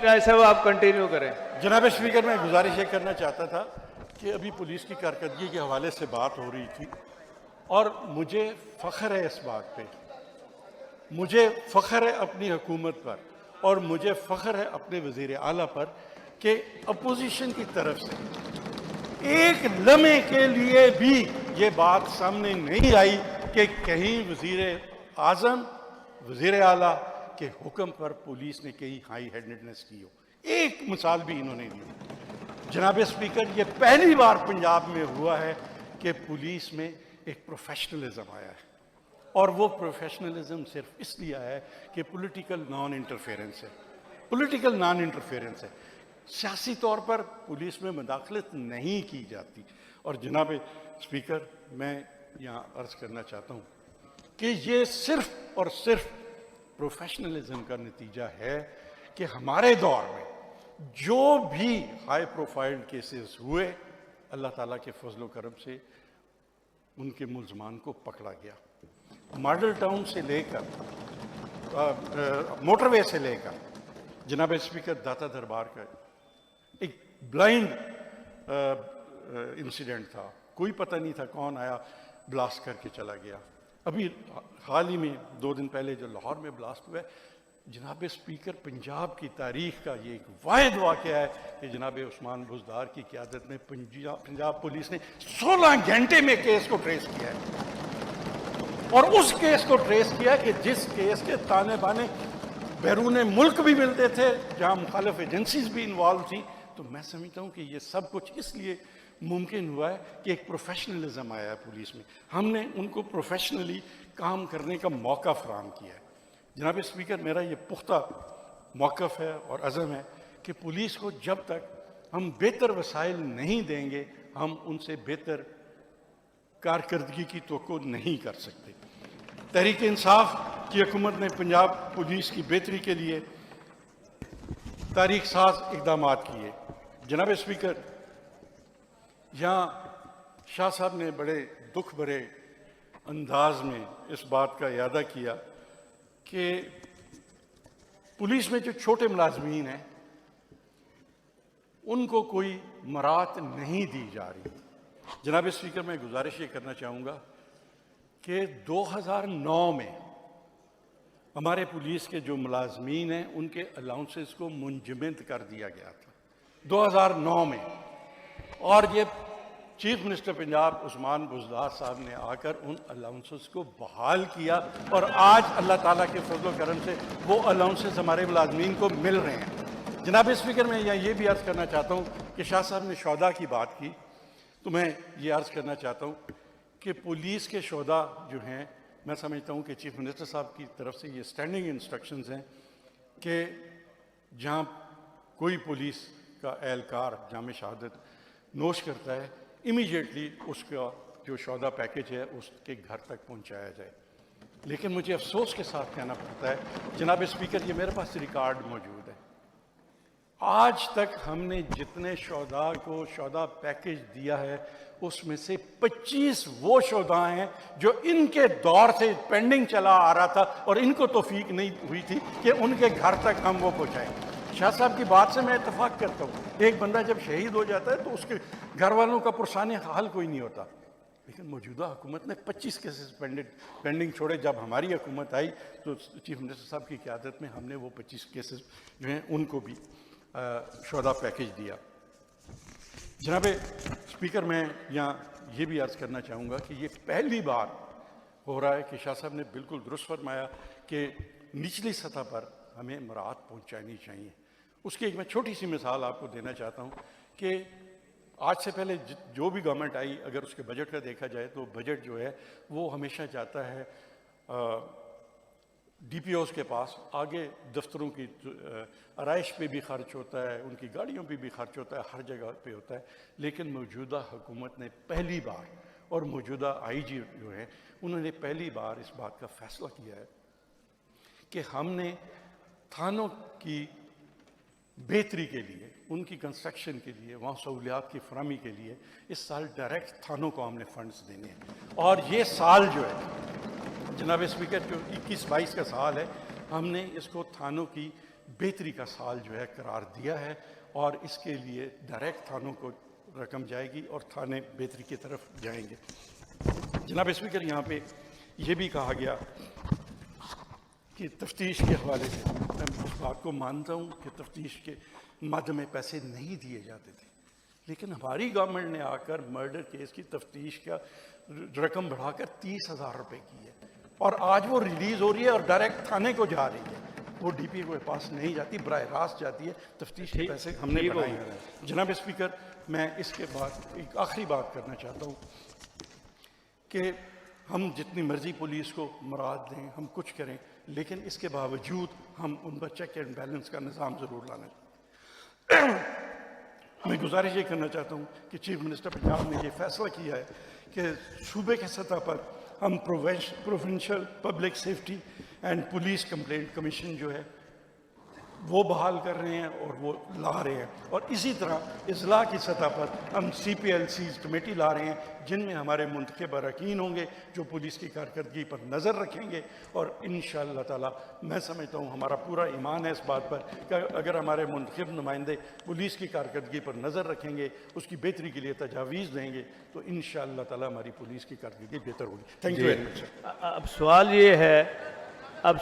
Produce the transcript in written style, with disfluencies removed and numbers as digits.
राय साहब आप कंटिन्यू करें। जनाब स्पीकर, मैं गुजारिश ये करना चाहता था कि अभी पुलिस की कारकर्दगी के हवाले से बात हो रही थी और मुझे फ़ख्र है इस बात पे, मुझे फ़ख्र है अपनी हुकूमत पर और मुझे फ़ख्र है अपने वज़ीर आला पर कि अपोजिशन की तरफ से एक लम्हे के लिए भी ये बात सामने नहीं आई कि कहीं वज़ीर आज़म, वज़ीर आला के हुक्म पर पुलिस ने कहीं हाई हैंडेडनेस की हो। एक मिसाल भी इन्होंने दी। जनाब स्पीकर, ये पहली बार पंजाब में हुआ है कि पुलिस में एक प्रोफेशनलिज्म आया है और वो प्रोफेशनलिज्म सिर्फ इसलिए आया है कि पॉलिटिकल नॉन इंटरफेरेंस है, पॉलिटिकल नॉन इंटरफेरेंस है। सियासी तौर पर पुलिस में मुदाखलत नहीं की जाती। और जनाब स्पीकर, मैं यहाँ अर्ज़ करना चाहता हूँ कि ये सिर्फ और सिर्फ प्रोफेशनलिज्म का नतीजा है कि हमारे दौर में जो भी हाई प्रोफाइल केसेस हुए, अल्लाह ताला के फजल करम से उनके मुल्ज़मान को पकड़ा गया। मॉडल टाउन से लेकर मोटरवे से लेकर जनाब स्पीकर दाता दरबार का एक ब्लाइंड इंसिडेंट था, कोई पता नहीं था कौन आया ब्लास्ट करके चला गया। अभी हाल ही में 2 दिन पहले जो लाहौर में ब्लास्ट हुआ है, जनाब स्पीकर, पंजाब की तारीख का ये एक वाहिद वाक़या है कि जनाब उस्मान बुज़दार की क़यादत में पंजाब पुलिस ने 16 घंटे में केस को ट्रेस किया है और उस केस को ट्रेस किया कि जिस केस के ताने बाने बैरून मुल्क भी मिलते थे, जहाँ मुखालिफ एजेंसीज भी इन्वॉल्व थी। तो मैं समझता हूँ कि ये सब कुछ इसलिए मुमकिन हुआ है कि एक प्रोफेशनलिज्म आया है पुलिस में, हमने उनको प्रोफेशनली काम करने का मौका फराहम किया है। जनाब स्पीकर, मेरा ये पुख्ता मौक़िफ़ है और अज़म है कि पुलिस को जब तक हम बेहतर वसाइल नहीं देंगे, हम उनसे बेहतर कारकर्दगी की तवक्को नहीं कर सकते। तहरीक इंसाफ की हुकूमत ने पंजाब पुलिस की बेहतरी के लिए तारीख साज इक़दाम किए। जनाब स्पीकर, यहाँ शाह साहब ने बड़े दुख भरे अंदाज में इस बात का इयादा किया कि पुलिस में जो छोटे मुलाजमीन हैं उनको कोई मराहत नहीं दी जा रही। जनाब स्पीकर, मैं गुजारिश ये करना चाहूँगा कि 2009 में हमारे पुलिस के जो मुलाजमीन हैं उनके अलाउंसेस को मुंजमद कर दिया गया था 2009 में, और ये चीफ मिनिस्टर पंजाब उस्मान बुज़दार साहब ने आकर उन अलाउंसेस को बहाल किया और आज अल्लाह ताला के फजल करम से वो अलाउंसेस हमारे मुलाजमीन को मिल रहे हैं। जनाब स्पीकर, मैं यहाँ ये भी अर्ज़ करना चाहता हूँ कि शाह साहब ने शोहदा की बात की, तो मैं ये अर्ज़ करना चाहता हूँ कि पुलिस के शोहदा जो हैं, मैं समझता हूँ कि चीफ मिनिस्टर साहब की तरफ से ये स्टैंडिंग इंस्ट्रक्शंस हैं कि जहाँ कोई पुलिस का एहलकार जाम शहादत नोश करता है, इमीडिएटली उसका जो शोहदा पैकेज है उसके घर तक पहुंचाया जाए। लेकिन मुझे अफसोस के साथ कहना पड़ता है जनाब स्पीकर, ये मेरे पास रिकॉर्ड मौजूद है, आज तक हमने जितने शोहदा को शोहदा पैकेज दिया है उसमें से 25 वो शोहदा हैं जो इनके दौर से पेंडिंग चला आ रहा था और इनको तौफीक नहीं हुई थी कि उनके घर तक हम वो पहुँचाएँ। शाह साहब की बात से मैं इत्तफाक करता हूँ, एक बंदा जब शहीद हो जाता है तो उसके घर वालों का पुरसाने हाल कोई नहीं होता, लेकिन मौजूदा हुकूमत ने 25 केसेस पेंडिंग छोड़े। जब हमारी हुकूमत आई तो चीफ मिनिस्टर साहब की क़यादत में हमने वो 25 केसेस जो हैं उनको भी शोहदा पैकेज दिया। जनाब स्पीकर, मैं यहाँ ये भी अर्ज़ करना चाहूँगा कि ये पहली बार हो रहा है कि शाह साहब ने बिल्कुल दुरुस्त फरमाया कि निचली सतह पर हमें मराहत पहुँचानी चाहिए। उसकी एक मैं छोटी सी मिसाल आपको देना चाहता हूँ कि आज से पहले जो भी गवर्नमेंट आई, अगर उसके बजट का देखा जाए तो बजट जो है वो हमेशा जाता है DPOs के पास, आगे दफ्तरों की आराइश पे भी खर्च होता है, उनकी गाड़ियों पे भी खर्च होता है, हर जगह पे होता है। लेकिन मौजूदा हुकूमत ने पहली बार, और मौजूदा IG जो है उन्होंने पहली बार इस बात का फ़ैसला किया है कि हमने थानों की बेहतरी के लिए, उनकी कंस्ट्रक्शन के लिए, वहाँ सहूलियात की फराहमी के लिए इस साल डायरेक्ट थानों को हमने फंड्स देने हैं। और ये साल जो है जनाब स्पीकर, जो 21-22 का साल है, हमने इसको थानों की بہتری کا سال جو ہے قرار دیا ہے، اور اس کے لیے ڈائریکٹ تھانوں کو رقم جائے گی اور تھانے بہتری کی طرف جائیں گے۔ جناب اسپیکر، یہاں پہ یہ بھی کہا گیا کہ تفتیش کے حوالے سے میں اس بات کو مانتا ہوں کہ تفتیش کے مد میں پیسے نہیں دیے جاتے تھے، لیکن ہماری گورنمنٹ نے آ کر مرڈر کیس کی تفتیش کا رقم بڑھا کر 30,000 روپے کی ہے، اور آج وہ ریلیز ہو رہی ہے اور ڈائریکٹ تھانے کو جا رہی ہے، وہ ڈی پی کے پاس نہیں جاتی، براہ راست جاتی ہے۔ تفتیش کے پیسے ہم نے بڑھائے ہیں۔ جناب اسپیکر، میں اس کے بعد ایک آخری بات کرنا چاہتا ہوں کہ ہم جتنی مرضی پولیس کو مراد دیں، ہم کچھ کریں، لیکن اس کے باوجود ہم ان پر چیک اینڈ بیلنس کا نظام ضرور لانا چاہتے ہیں۔ میں گزارش یہ کرنا چاہتا ہوں کہ چیف منسٹر پنجاب نے یہ فیصلہ کیا ہے کہ صوبے کے سطح پر ہم provincial public safety and police complaint commission جو ہے وہ بحال کر رہے ہیں اور وہ لا رہے ہیں، اور اسی طرح اضلاع کی سطح پر ہم CPLCs کمیٹی لا رہے ہیں، جن میں ہمارے منتخب اراکین ہوں گے جو پولیس کی کارکردگی پر نظر رکھیں گے، اور انشاءاللہ تعالی میں سمجھتا ہوں ہمارا پورا ایمان ہے اس بات پر کہ اگر ہمارے منتخب نمائندے پولیس کی کارکردگی پر نظر رکھیں گے، اس کی بہتری کے لیے تجاویز دیں گے، تو انشاءاللہ تعالی ہماری پولیس کی کارکردگی بہتر ہوگی۔ Thank you very much. اب سوال یہ ہے، اب